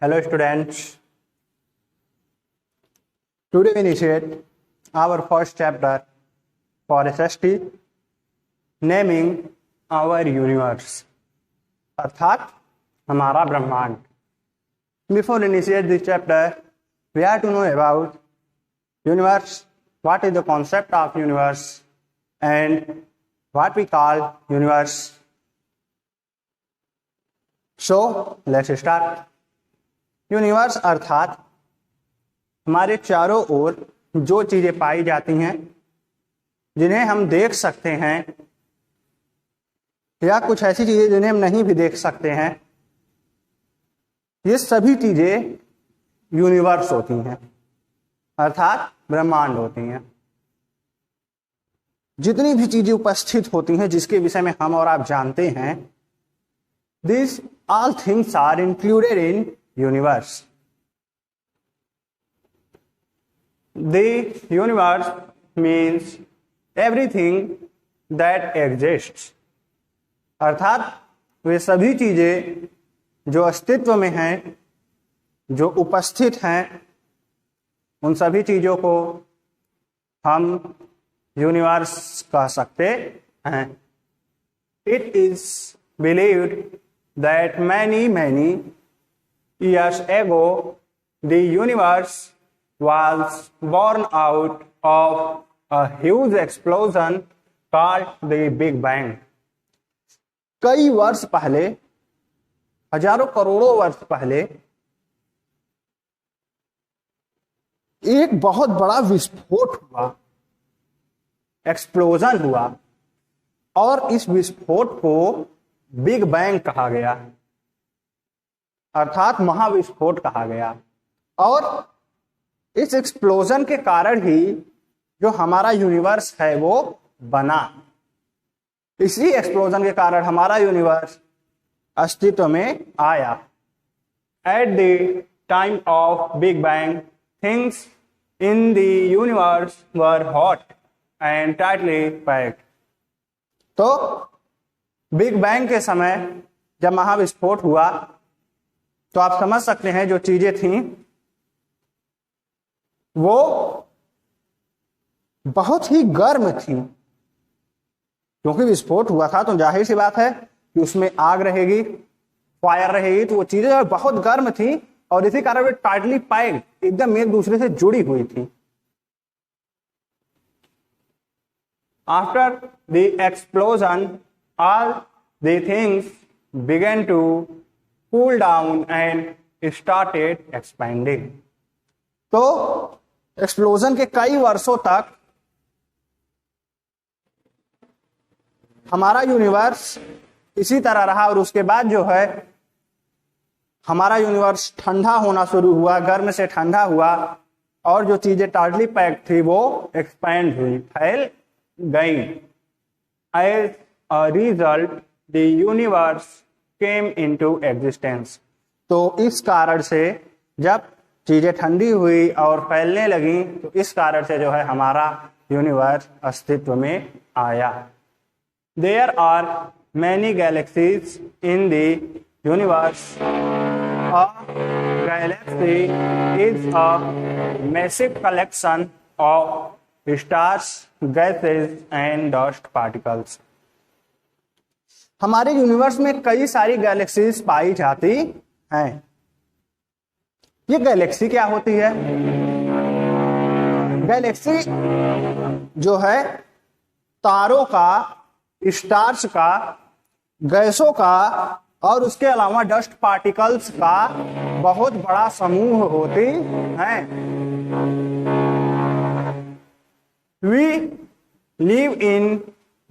Hello students, today we initiate our first chapter for SST naming our universe अर्थात हमारा ब्रह्मांड. Before initiate this chapter, we have to know about universe, what is the concept of universe and what we call universe. So let's start. Universe अर्थात हमारे चारों ओर जो चीजें पाई जाती हैं, जिन्हें हम देख सकते हैं या कुछ ऐसी चीजें जिन्हें हम नहीं भी देख सकते हैं, ये सभी चीजें यूनिवर्स होती हैं अर्थात ब्रह्मांड होती हैं. जितनी भी चीजें उपस्थित होती हैं जिसके विषय में हम और आप जानते हैं, this all things are included in universe. The universe means everything that exists. अर्थात वे सभी चीजें जो अस्तित्व में हैं, जो उपस्थित हैं, उन सभी चीजों को हम यूनिवर्स कह सकते हैं. It is believed that many years ago, the universe was born out of a huge explosion called the Big Bang. कई वर्ष पहले, हजारों करोड़ों वर्ष पहले, एक बहुत बड़ा विस्फोट हुआ, एक्सप्लोजन हुआ, और इस विस्फोट को बिग बैंग कहा गया अर्थात महाविस्फोट कहा गया. और इस एक्सप्लोजन के कारण ही जो हमारा यूनिवर्स है वो बना. इसी एक्सप्लोजन के कारण हमारा यूनिवर्स अस्तित्व में आया. At the time of big bang, things in the universe were hot and tightly packed. तो बिग बैंग के समय जब महाविस्फोट हुआ तो आप समझ सकते हैं जो चीजें थीं वो बहुत ही गर्म थी. क्योंकि विस्फोट हुआ था तो जाहिर सी बात है कि उसमें आग रहेगी, फायर रहेगी, तो वो चीजें बहुत गर्म थी और इसी कारण वे टाइटली पैक्ड, एकदम एक दूसरे से जुड़ी हुई थी. After the explosion all the things began to cool down and started expanding. तो एक्सप्लोजन के कई वर्षों तक हमारा यूनिवर्स इसी तरह रहा और उसके बाद जो है हमारा यूनिवर्स ठंडा होना शुरू हुआ, गर्म से ठंडा हुआ, और जो चीजें टाइटली पैक्ड थी वो एक्सपैंड हुई, फैल गई. As a result the universe came into existence. तो इस कारण से जब चीजें ठंडी हुई और फैलने लगी तो इस कारण से जो है हमारा यूनिवर्स अस्तित्व में आया. There are many galaxies in the universe. A galaxy is a massive collection of stars, gases and dust particles. हमारे यूनिवर्स में कई सारी गैलेक्सीज पाई जाती हैं. ये गैलेक्सी क्या होती है? गैलेक्सी जो है तारों का, स्टार्स का, गैसों का और उसके अलावा डस्ट पार्टिकल्स का बहुत बड़ा समूह होती हैं. वी लिव इन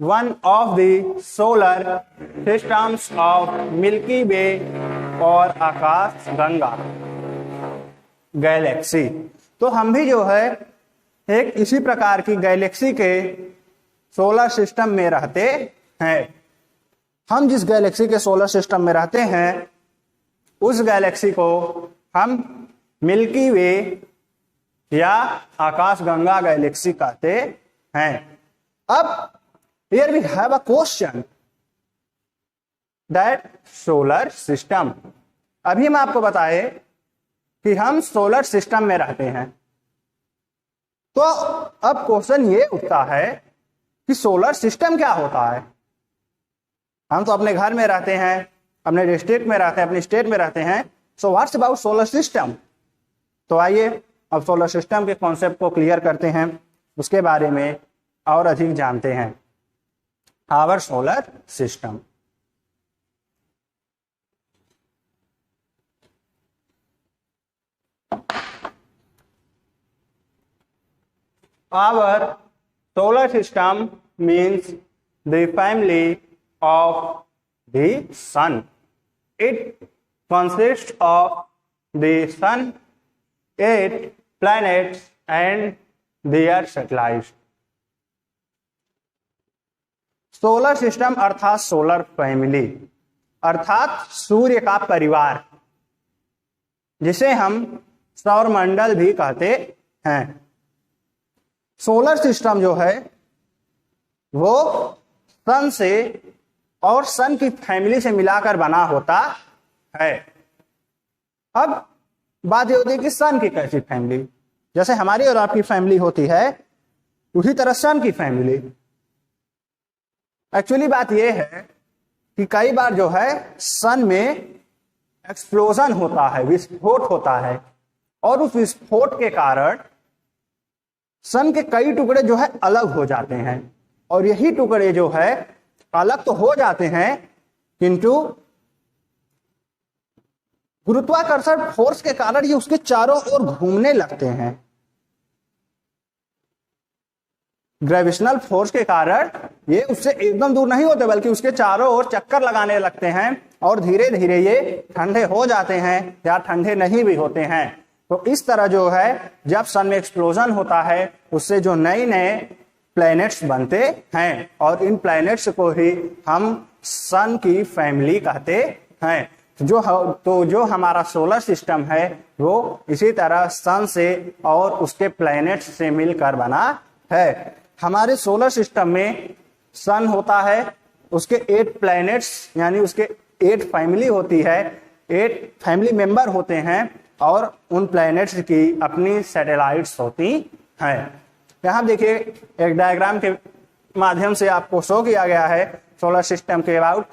one of the solar systems of Milky Way और आकाश गंगा गैलेक्सी. तो हम भी जो है एक इसी प्रकार की गैलेक्सी के सोलर सिस्टम में रहते हैं. हम जिस गैलेक्सी के सोलर सिस्टम में रहते हैं उस गैलेक्सी को हम मिल्की वे या आकाश गंगा गैलेक्सी कहते हैं. अब here we have a question that solar system. अभी हम आपको बताए कि हम सोलर सिस्टम में रहते हैं। तो अब क्वेश्चन ये उठता है कि सोलर सिस्टम क्या होता है। हम तो अपने घर में रहते हैं, अपने डिस्ट्रिक्ट में रहते हैं, अपने स्टेट में रहते हैं। So what's about solar system. तो आइए अब सोलर सिस्टम के कॉन्सेप्ट को क्लियर करते हैं, उसके बारे में और अधिक जानते हैं। Our solar system. Our solar system means the family of the sun. It consists of the sun, 8 planets and their satellites. Solar system अर्थात सोलर फैमिली अर्थात सूर्य का परिवार, जिसे हम सौरमंडल भी कहते हैं। सोलर सिस्टम जो है वो सन से और सन की फैमिली से मिलाकर बना होता है। अब बात ये होती है कि सन की कैसी फैमिली, जैसे हमारी और आपकी फैमिली होती है उसी तरह सन की फैमिली। एक्चुअली बात ये है कि कई बार जो है सन में एक्सप्लोजन होता है, विस्फोट होता है, और उस विस्फोट के कारण सन के कई टुकड़े जो है अलग हो जाते हैं। और यही टुकड़े जो है अलग तो हो जाते हैं, किंतु गुरुत्वाकर्षण फोर्स के कारण ये उसके चारों ओर घूमने लगते हैं। ग्रेविटेशनल फोर्स के कारण ये उससे एकदम दूर नहीं होते, बल्कि उसके चारों ओर चक्कर लगाने लगते हैं और धीरे धीरे ये ठंडे हो जाते हैं या ठंडे नहीं भी होते हैं। तो इस तरह जो है जब सन में एक्सप्लोजन होता है उससे जो नए नए प्लैनेट्स बनते हैं, और इन प्लैनेट्स को ही हम सन की फैमिली कहते हैं। तो जो हमारा सोलर सिस्टम है वो इसी तरह सन से और उसके प्लैनेट्स से मिलकर बना है। हमारे सोलर सिस्टम में सन होता है, उसके 8 प्लैनेट्स यानी उसके 8 फैमिली होती है, 8 फैमिली मेंबर होते हैं, और उन प्लैनेट्स की अपनी सैटेलाइट्स होती हैं। यहाँ देखिए एक डायग्राम के माध्यम से आपको शो किया गया है सोलर सिस्टम के अबाउट।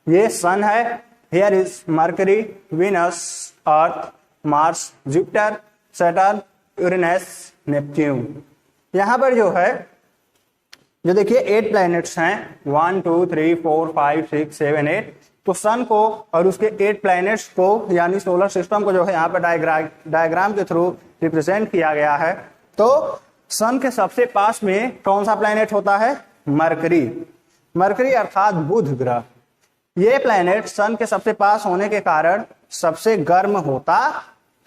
ये सन है, here is mercury, Venus, earth, Mars, Jupiter, Saturn, Uranus, Neptune. यहाँ पर जो है जो देखिए 8 प्लैनेट्स हैं, 1 2 3 4 5 6 7 8। तो सन को और उसके 8 प्लैनेट्स को यानी सोलर सिस्टम को जो है यहाँ पर डायग्राम के थ्रू रिप्रेजेंट किया गया है। तो सन के सबसे पास में कौन सा प्लैनेट होता है? मरकरी। मरकरी अर्थात बुध ग्रह। ये प्लैनेट सन के सबसे पास होने के कारण सबसे गर्म होता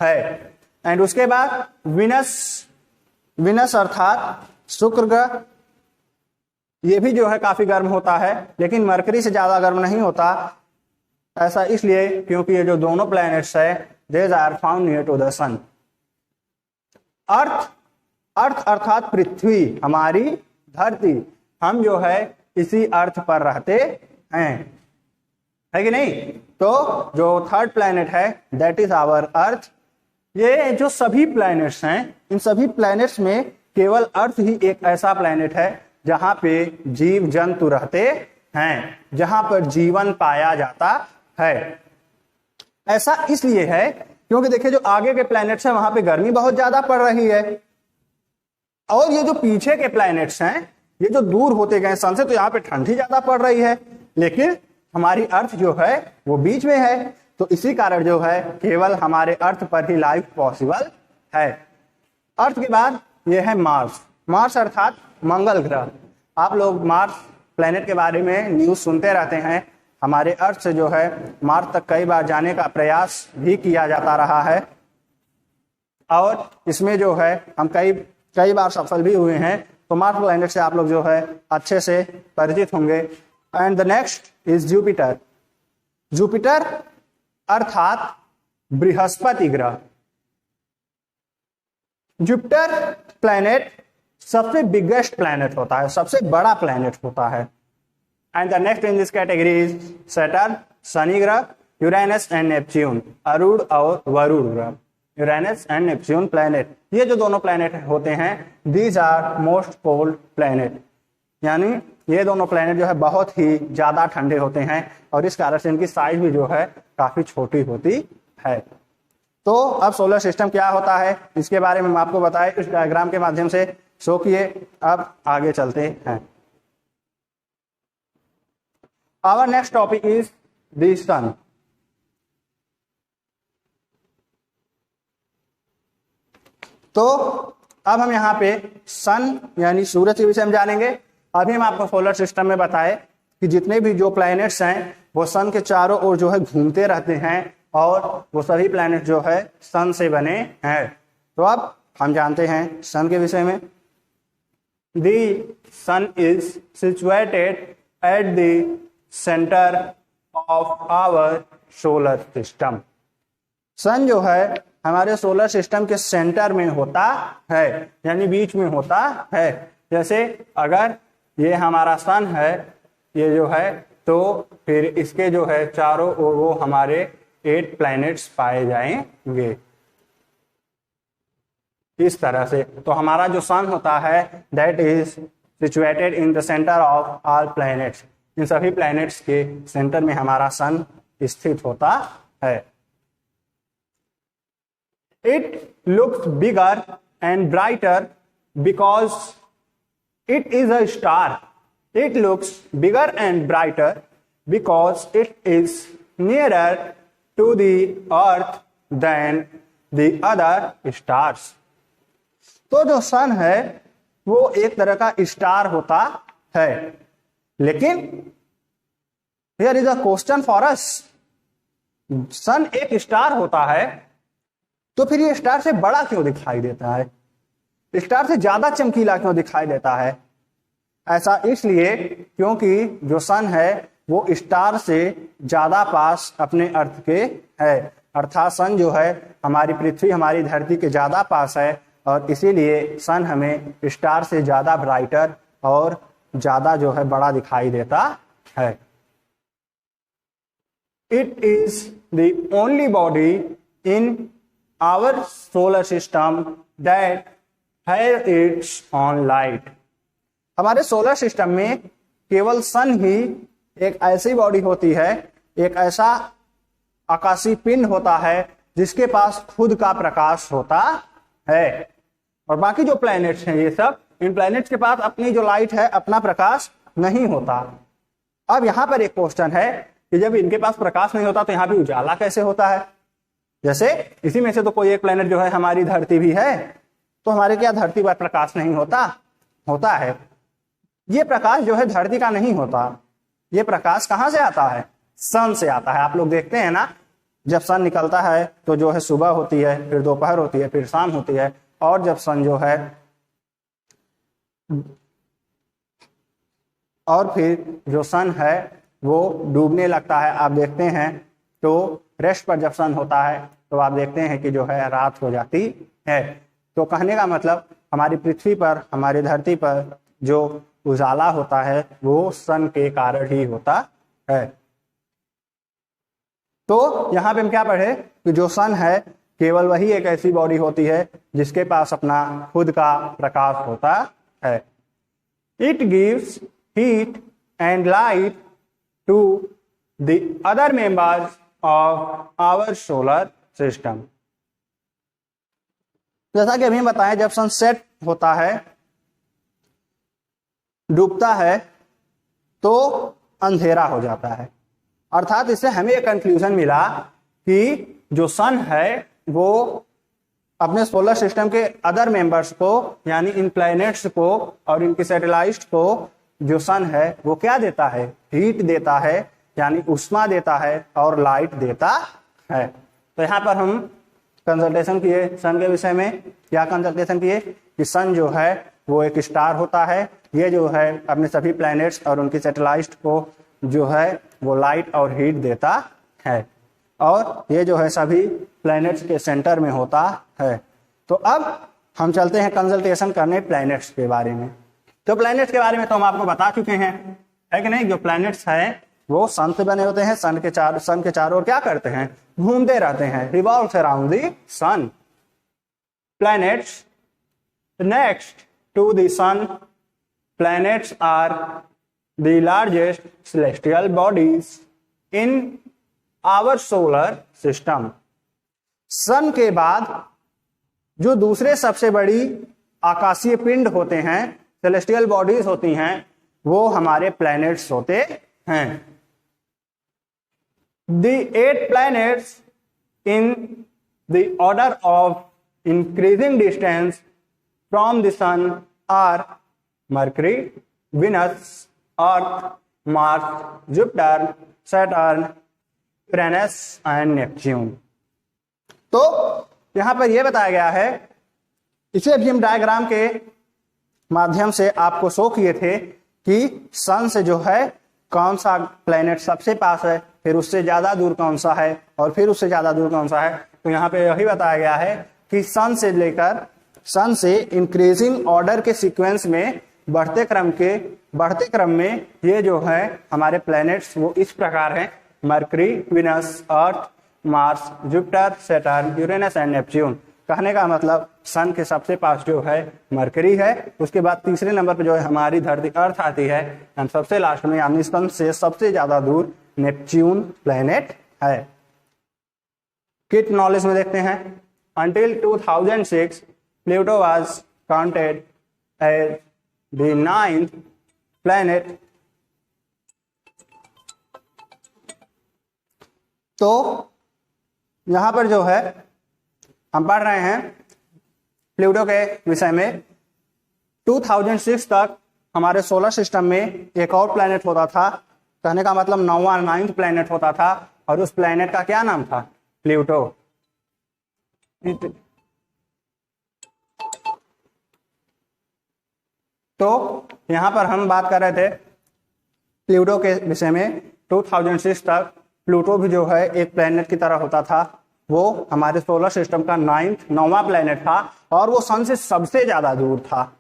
है। एंड उसके बाद विनस अर्थात शुक्र ग्रह, ये भी जो है काफी गर्म होता है, लेकिन मरकरी से ज्यादा गर्म नहीं होता। ऐसा इसलिए क्योंकि ये जो दोनों प्लैनेट्स है these are found near to the sun. Earth अर्थात पृथ्वी, हमारी धरती, हम जो है इसी अर्थ पर रहते हैं, है कि नहीं? तो जो 3rd प्लैनेट है दैट इज आवर अर्थ। ये जो सभी प्लैनेट्स हैं, इन सभी प्लैनेट्स में केवल अर्थ ही एक ऐसा प्लैनेट है जहां पे जीव जंतु रहते हैं, जहां पर जीवन पाया जाता है। ऐसा इसलिए है क्योंकि देखिए जो आगे के प्लैनेट्स हैं वहां पे गर्मी बहुत ज्यादा पड़ रही है, और ये जो पीछे के प्लैनेट्स हैं ये जो दूर होते गए सन से, तो यहाँ पे ठंडी ज्यादा पड़ रही है, लेकिन हमारी अर्थ जो है वो बीच में है। तो इसी कारण जो है केवल हमारे अर्थ पर ही लाइफ पॉसिबल है। अर्थ के बाद ये है मार्स। मार्स अर्थात मंगल ग्रह। आप लोग मार्स प्लेनेट के बारे में न्यूज सुनते रहते हैं। हमारे अर्थ से जो है मार्स तक कई बार जाने का प्रयास भी किया जाता रहा है, और इसमें जो है हम कई बार सफल भी हुए हैं। तो मार्स प्लेनेट से आप लोग जो है अच्छे से परिचित होंगे। And the next is Jupiter. Jupiter अर्थात बृहस्पति ग्रह। जुपिटर प्लैनेट सबसे बिगेस्ट प्लैनेट होता है, सबसे बड़ा प्लैनेट होता है। And the next in this category is Saturn, Shani ग्रह, यूरेनस एंड नेपच्यून, अरुण और वरुण ग्रह। यूरेनस एंड नेपच्यून प्लैनेट, ये जो दोनों प्लैनेट होते हैं, these are most cold planet, यानी ये दोनों प्लैनेट जो है बहुत ही ज्यादा ठंडे होते हैं और इस कारण से इनकी साइज भी जो है काफी छोटी होती है। तो अब सोलर सिस्टम क्या होता है इसके बारे में मैं आपको बताया इस डायग्राम के माध्यम से। शो किए, अब आगे चलते हैं। Our next topic is the sun. तो अब हम यहाँ पे सन यानी सूरज के विषय में जानेंगे। अभी हम आपको सोलर सिस्टम में बताए कि जितने भी जो प्लैनेट्स हैं वो सन के चारों ओर जो है घूमते रहते हैं और वो सभी प्लैनेट जो है सन से बने हैं। तो अब हम जानते हैं सन के विषय में। The sun is situated at the centre of our solar system. Sun जो है हमारे सोलर सिस्टम के सेंटर में होता है, यानी बीच में होता है। जैसे अगर ये हमारा सन है, ये जो है, तो फिर इसके जो है चारों ओर वो हमारे 8 प्लैनेट्स पाए जाएंगे इस तरह से। तो हमारा जो सन होता है that is situated in the centre of all planets. इन सभी प्लैनेट्स के सेंटर में हमारा सन स्थित होता है। It looks bigger and brighter because it is a star. It looks bigger and brighter because it is nearer to the earth than the other stars. तो जो सन है वो एक तरह का स्टार होता है, लेकिन here is a question for us. सन एक स्टार होता है तो फिर ये स्टार से बड़ा क्यों दिखाई देता है, स्टार से ज्यादा चमकीला क्यों दिखाई देता है? ऐसा इसलिए क्योंकि जो सन है वो स्टार से ज्यादा पास अपने अर्थ के है, अर्थात सन जो है हमारी पृथ्वी हमारी धरती के ज्यादा पास है और इसीलिए सन हमें स्टार से ज्यादा ब्राइटर और ज्यादा जो है बड़ा दिखाई देता है। It is the only body in our solar system that has its own light. हमारे सोलर सिस्टम में केवल सन ही एक ऐसी बॉडी होती है, एक ऐसा आकाशीय पिंड होता है जिसके पास खुद का प्रकाश होता है। और बाकी जो प्लैनेट्स हैं ये सब, इन प्लैनेट्स के पास अपनी जो लाइट है, अपना प्रकाश नहीं होता। अब यहाँ पर एक क्वेश्चन है कि जब इनके पास प्रकाश नहीं होता तो यहाँ भी उजाला कैसे होता है? जैसे इसी में से तो कोई एक प्लैनेट जो है हमारी धरती भी है, तो हमारे क्या धरती पर प्रकाश नहीं होता? होता है। ये प्रकाश जो है धरती का नहीं होता, ये प्रकाश कहाँ से आता है? सन से आता है। आप लोग देखते हैं ना, जब सन निकलता है तो जो है सुबह होती है, फिर दोपहर होती है, फिर शाम होती है, और जब सन जो है और फिर जो सन है वो डूबने लगता है। आप देखते हैं तो रेस्ट पर जब सन होता है तो आप देखते हैं कि जो है रात हो जाती है। तो कहने का मतलब हमारी पृथ्वी पर, हमारी धरती पर जो उजाला होता है वो सन के कारण ही होता है। तो यहाँ पे हम क्या पढ़े कि जो सन है केवल वही एक ऐसी बॉडी होती है जिसके पास अपना खुद का प्रकाश होता है। It gives heat and light to the other members of our solar system. जैसा कि अभी बताएं, जब सनसेट होता है, डूबता है, तो अंधेरा हो जाता है। अर्थात इससे हमें एक कंक्लूजन मिला कि जो सन है वो अपने सोलर सिस्टम के अदर मेंबर्स को, यानी इन प्लैनेट्स को और इनके सैटेलाइट्स को, जो सन है वो क्या देता है? हीट देता है, यानी उष्मा देता है और लाइट देता है। तो यहाँ पर हम कंसल्टेशन किए सन के विषय में। क्या कंसल्टेशन किए कि सन जो है वो एक स्टार होता है, ये जो है अपने सभी प्लैनेट्स और उनकी सैटेलाइट्स को जो है वो लाइट और हीट देता है, और ये जो है सभी प्लैनेट्स के सेंटर में होता है। तो अब हम चलते हैं कंसल्टेशन करने प्लैनेट्स के बारे में। तो प्लैनेट्स के बारे में तो हम आपको बता चुके हैं, है कि नहीं? जो प्लैनेट्स हैं वो सन से बने होते हैं। सन के चारों ओर क्या करते हैं? घूमते रहते हैं, revolves around the sun. planets next to the sun. Planets are the largest celestial bodies in our solar system. सन के बाद जो दूसरे सबसे बड़ी आकाशीय पिंड होते हैं, सेलेस्टियल बॉडीज होती हैं, वो हमारे प्लैनेट्स होते हैं. The 8 planets in the order of increasing distance from the sun are Mercury, Venus, Earth, Mars, Jupiter, Saturn, Uranus and Neptune. तो यहां पर यह बताया गया है, इसे भी हम डायग्राम के माध्यम से आपको शो किए थे कि सन से जो है कौन सा प्लेनेट सबसे पास है, फिर उससे ज्यादा दूर कौन सा है, और फिर उससे ज्यादा दूर कौन सा है. तो यहाँ पे यही बताया गया है कि सन से लेकर सन से इंक्रीजिंग ऑर्डर के सीक्वेंस में बढ़ते क्रम में ये जो है हमारे प्लैनेट्स वो इस प्रकार हैं: mercury, Venus, earth, Mars, Jupiter, Saturn, Uranus and Neptune. कहने का मतलब सन के सबसे पास जो है मरकरी है, उसके बाद तीसरे नंबर पर जो है हमारी धरती अर्थ आती है, एंड सबसे लास्ट में यानी सन से सबसे ज्यादा दूर नेपच्यून प्लेनेट है. किट नॉलेज में देखते हैं. Until 2006 Pluto was counted as the 9th planet. तो यहां पर जो है हम पढ़ रहे हैं प्लूटो के विषय में. 2006 तक हमारे सोलर सिस्टम में एक और प्लेनेट होता था, कहने का मतलब 9th प्लेनेट होता था, और उस प्लेनेट का क्या नाम था? प्लूटो. तो यहां पर हम बात कर रहे थे प्लूटो के विषय में. 2006 तक प्लूटो भी जो है एक प्लेनेट की तरह होता था. वो हमारे सोलर सिस्टम का 9वां प्लेनेट था, और वो सन से सबसे ज्यादा दूर था.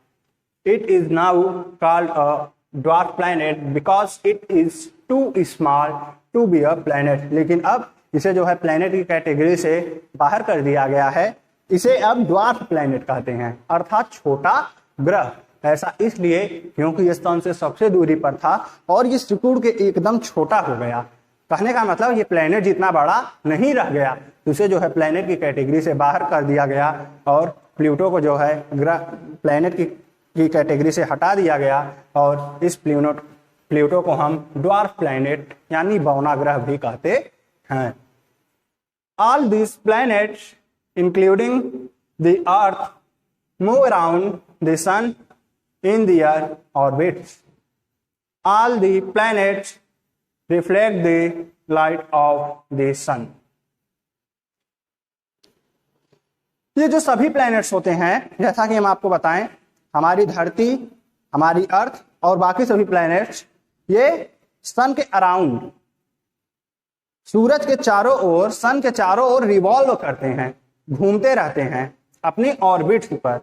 It is now called a dwarf planet because it is too small to be a planet. लेकिन अब इसे जो है प्लेनेट की कैटेगरी से बाहर कर दिया गया है. इसे अब ड्वार्फ प्लेनेट कहते हैं, अर्थात छोटा ग्रह. ऐसा इसलिए क्योंकि ये सन से सबसे दूरी पर था और ये सिकुड़ के एकदम छोटा हो गया. कहने का मतलब ये प्लेनेट जितना बड़ा नहीं रह गया, उसे जो है प्लेनेट की कैटेगरी से बाहर कर दिया गया, और प्लूटो को जो है ग्रह प्लेनेट की कैटेगरी से हटा दिया गया, और इस प्लूटो को हम ड्वार्फ प्लेनेट यानी बौना ग्रह भी कहते हैं. All this planets including the earth move around the sun in their orbits. All the planets reflect the light of the sun. ये जो सभी प्लैनेट्स होते हैं, जैसा कि हम आपको बताएं, हमारी धरती, हमारी अर्थ और बाकी सभी प्लैनेट्स ये सन के अराउंड, सूरज के चारों ओर, सन के चारों ओर रिवॉल्व करते हैं, घूमते रहते हैं अपनी ऑर्बिट्स पर.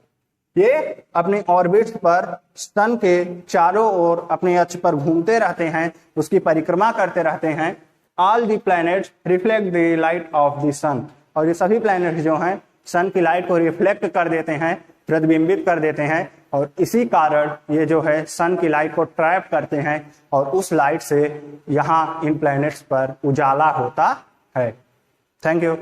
ये अपने ऑर्बिट्स पर सन के चारों ओर अपने अक्ष पर घूमते रहते हैं, उसकी परिक्रमा करते रहते हैं. All the planets reflect the light of the sun. और ये सभी प्लैनेट्स जो हैं सन की लाइट को रिफ्लेक्ट कर देते हैं, प्रतिबिंबित कर देते हैं, और इसी कारण ये जो है सन की लाइट को ट्रैप करते हैं, और उस लाइट से यहाँ इन प्लैनेट्स पर उजाला होता है. Thank you.